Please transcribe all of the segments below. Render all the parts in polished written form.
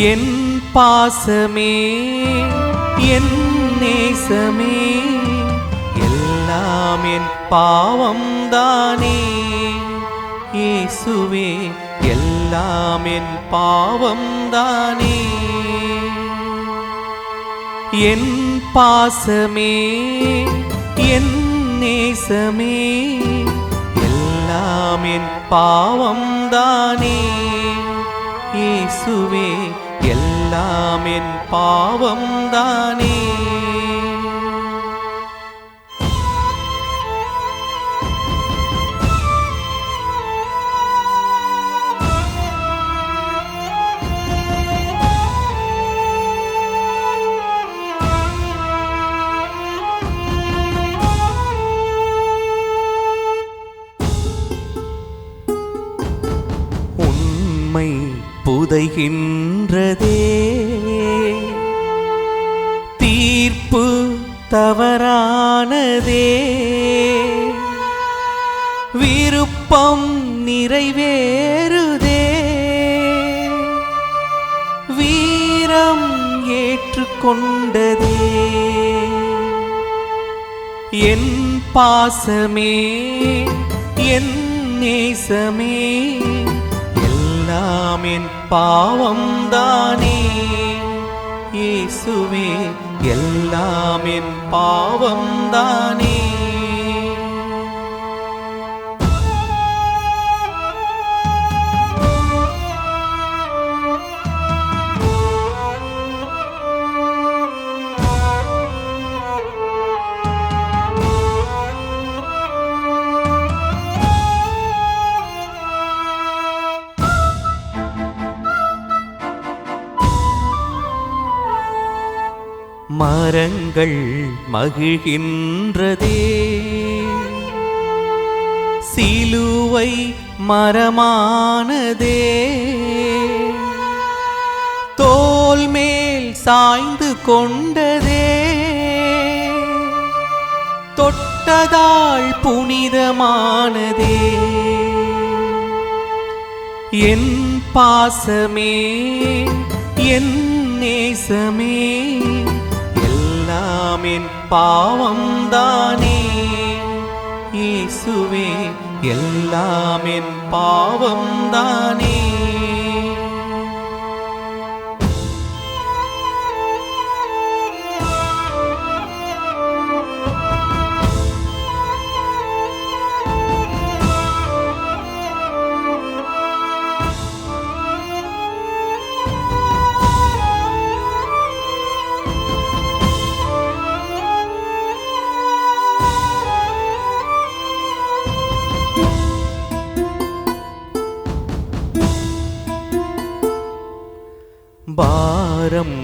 என் பாசமே என் நேசமே எல்லாம் என் பாவம்தானே. இயேசுவே எல்லாம் என் பாவம்தானே. என் பாசமே என் நேசமே எல்லாம் என் பாவம்தானே. இயேசுவே எல்லாம் என் பாவம்தானே. உண்மை புதைகின்றதே, தீர்ப்பு தவறானதே, விருப்பம் நிறைவேறுதே, வீரம் ஏற்றுக்கொண்டதே. என் பாசமே என் நேசமே எல்லாம் என் பாவம்தானே. இயேசுவே எல்லாம் என் பாவம்தானே. மரங்கள் மகிழ்கின்றதே, சிலுவை மரமானதே, தோள் மேல் சாய்ந்து கொண்டதே, தொட்டதால் புனிதமானதே. என் பாசமே என் நேசமே எல்லாம் என் பாவம்தானே. இயேசுவே எல்லாம் என் பாவம்தானே. பாரம்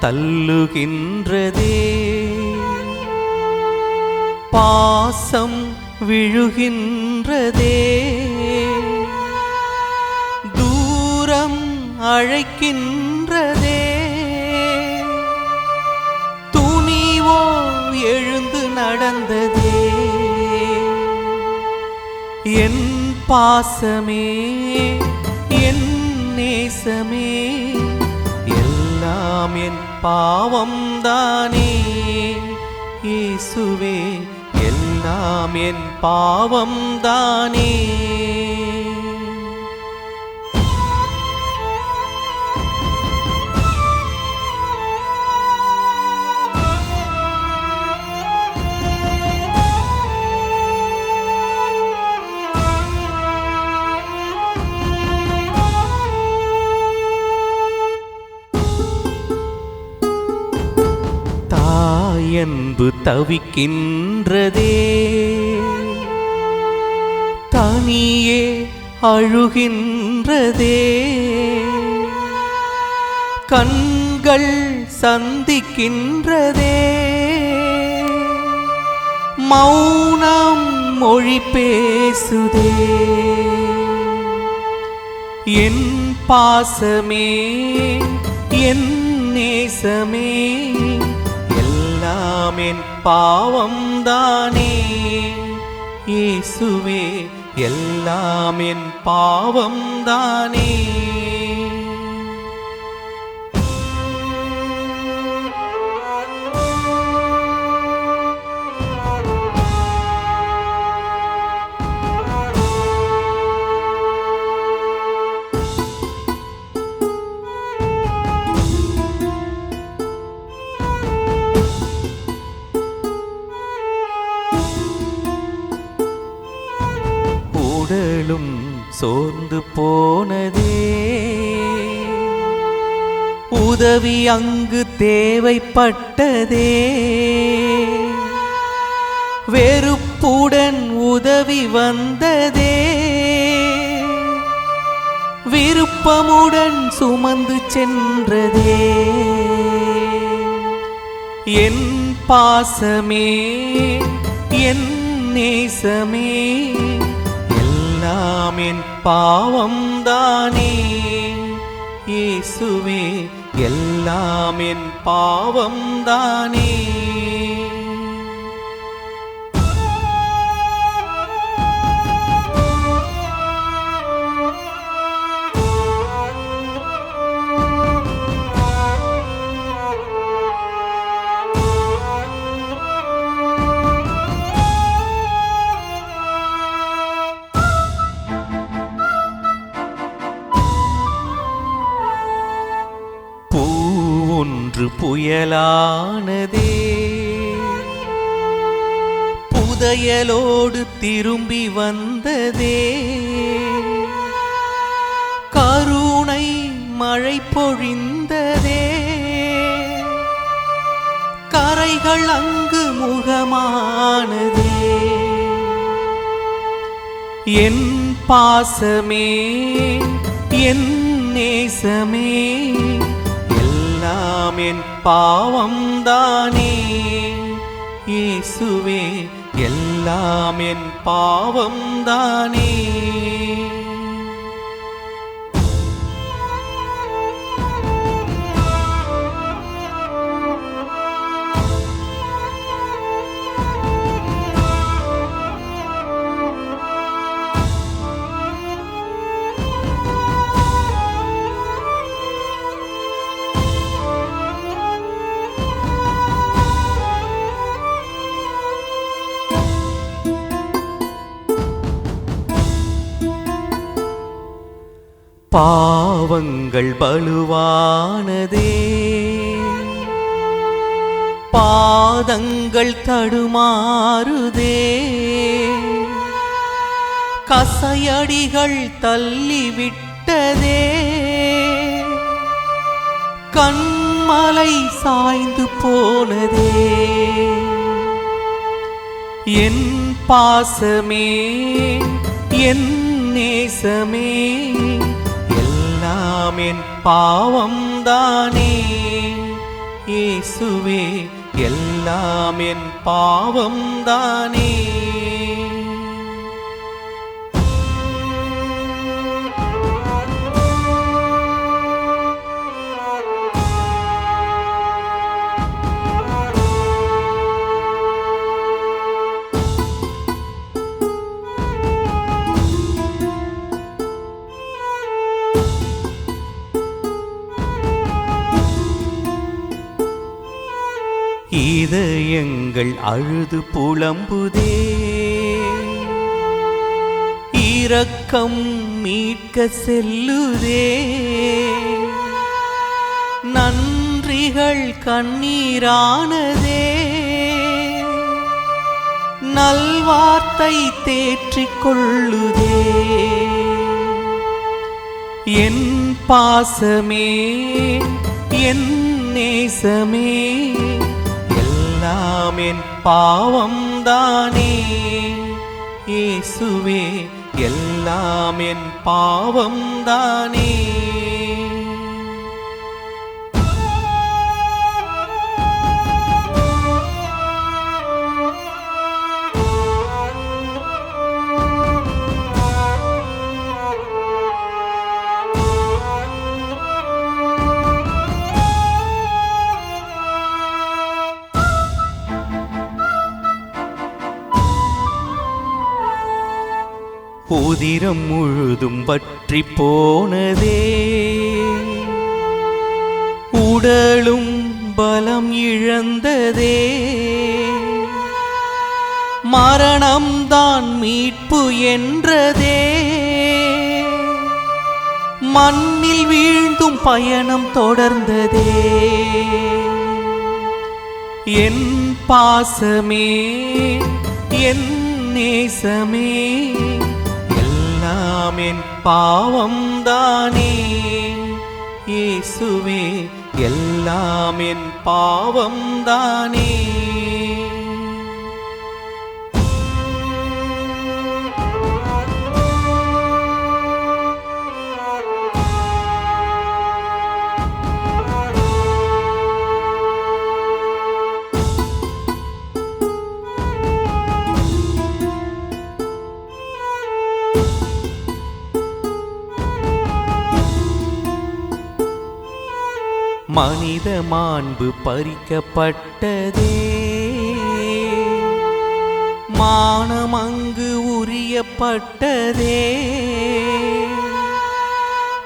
தள்ளுகின்றதே, பாசம் விழுகின்றதே, தூரம் அழைக்கின்றதே, துணிவோ எழுந்து நடந்ததே. என் பாசமே என் நேசமே எல்லாம் என் பாவம்தானே. இயேசுவே எல்லாம் என் பாவம்தானே. அன்பு தவிக்கின்றதே, தனியே அழுகின்றதே, கண்கள் சந்திக்கின்றதே, மௌனம் மொழி பேசுதே. என் பாசமே என் நேசமே எல்லாம் என் பாவம்தானே. இயேசுவே எல்லாம் என் பாவம்தானே. உள்ளம் சோர்ந்து போனதே, உதவி அங்கு தேவைப்பட்டதே. வெறுப்புடன் உதவி வந்ததே, விருப்பமுடன் சுமந்து சென்றதே. என் பாசமே என் நேசமே, எல்லாம் என் பாவம்தானே. இயேசுவே எல்லாம் என் பாவம்தானே. ஒன்று புயலானதே, புதையலோடு திரும்பி வந்ததே. கருணை மழை பொழிந்ததே, கரைகள் அங்கு முகமானதே. என் பாசமே என் நேசமே, எல்லாம் என் பாவம்தானே. இயேசுவே எல்லாம் என் பாவம்தானே. பாவங்கள் பலுவானதே, பாதங்கள் தடுமாறுதே. கசையடிகள் தள்ளிவிட்டதே, கண்மலை சாய்ந்து போனதே. என் பாசமே என் நேசமே, எல்லாம் என் பாவம்தானே. இயேசுவே எல்லாம் என் பாவம்தானே. இதயங்கள் அழுது புலம்புதே, இரக்கம் மீட்க செல்லுதே. நன்றிகள் கண்ணீரானதே, நல்வார்த்தை தேற்றிக் கொள்ளுதே. என் பாசமே என் நேசமே, எல்லாம் என் பாவம்தானே. இயேசுவே எல்லாம் என் பாவம்தானே. உதிரம் முழுதும் பற்றி போனதே, உடலும் பலம் இழந்ததே. மரணம்தான் மீட்பு என்றதே, மண்ணில் வீழ்ந்தும் பயணம் தொடர்ந்ததே. என் பாசமே என் நேசமே, எல்லாம் என் பாவம்தானே இயேசுவே எல்லாம் என் பாவம்தானே. மனித மாண்பு பறிக்கப்பட்டதே, மானம் அங்கு உரியப்பட்டதே,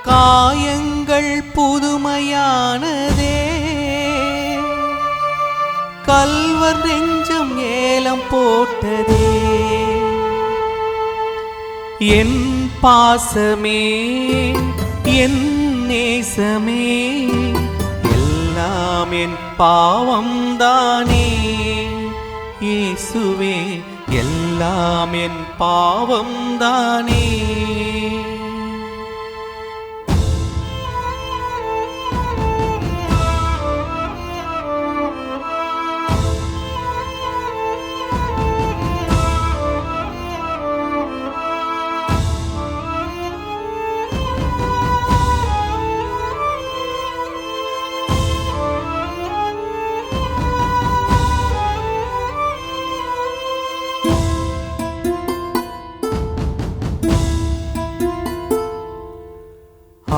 காயங்கள் புதுமையானதே, கல்வர் நெஞ்சம் ஏலம் போட்டதே. என் பாசமே என் நேசமே எல்லாம் என் பாவம்தானே இயேசுவே எல்லாம் என் பாவம்தானே.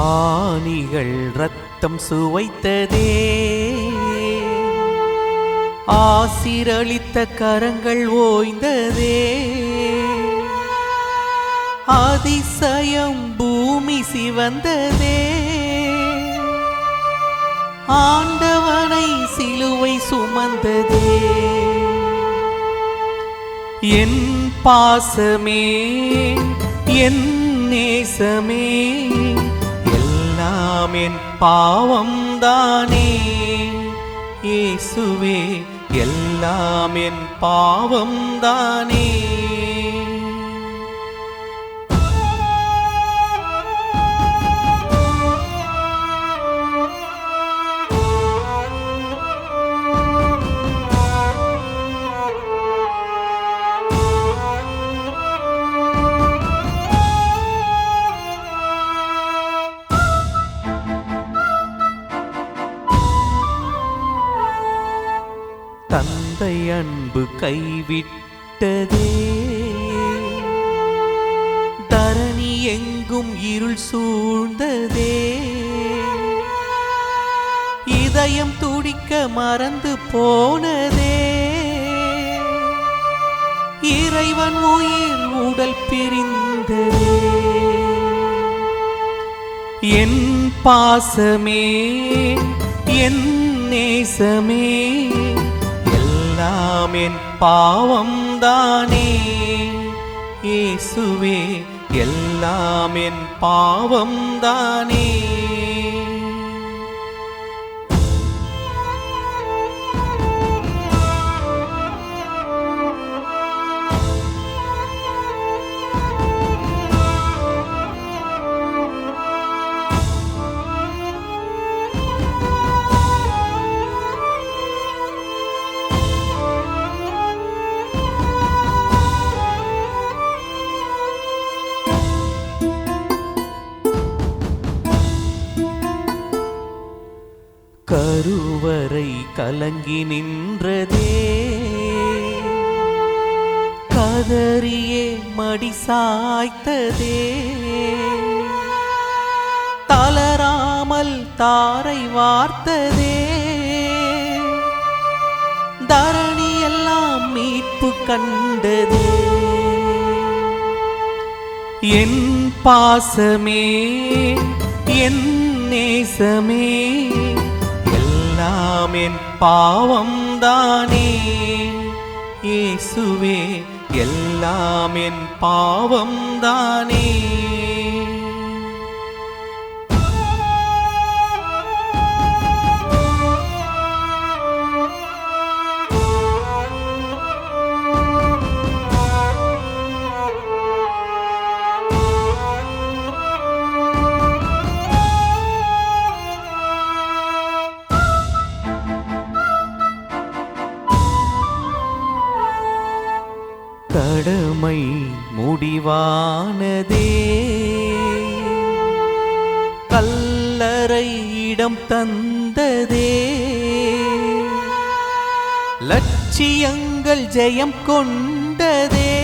ஆணிகள் ரத்தம் சுவைத்ததே, ஆசிரளித்த கரங்கள் ஓய்ந்ததே, அதிசயம் பூமி சிவந்ததே, ஆண்டவனை சிலுவை சுமந்ததே. என் பாசமே என் நேசமே எல்லாம் என் பாவம்தானே இயேசுவே எல்லாம் என் பாவம்தானே. தந்தை அன்பு கைவிட்டதே, தரணி எங்கும் இருள் சூழ்ந்ததே, இதயம் துடிக்க மறந்து போனதே, இறைவன் உயிர் உடல் பிரிந்ததே. என் பாசமே என் நேசமே எல்லாம் என் பாவம்தானே இயேசுவே எல்லாம் என் பாவம்தானே. கருவறை கலங்கி நின்றதே, கதறியே மடி சாய்த்ததே, தளராமல் தாரை வார்த்ததே, தரணி எல்லாம் மீட்பு கண்டதே. என் பாசமே என் நேசமே எல்லாம் என் பாவம்தானே இயேசுவே எல்லாம் என் பாவம்தானே. கடமை முடிவானதே, கல்லறை இடம் தந்ததே, லட்சியங்கள் ஜெயம் கொண்டதே,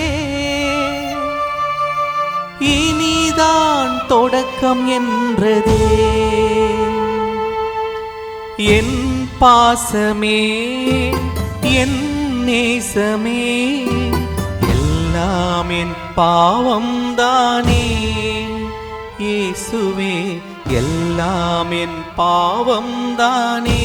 இனிதான் தொடக்கம் என்றதே. என் பாசமே என் நேசமே எல்லாம் என் பாவம்தானே, இயேசுவே எல்லாம் என் பாவம்தானே.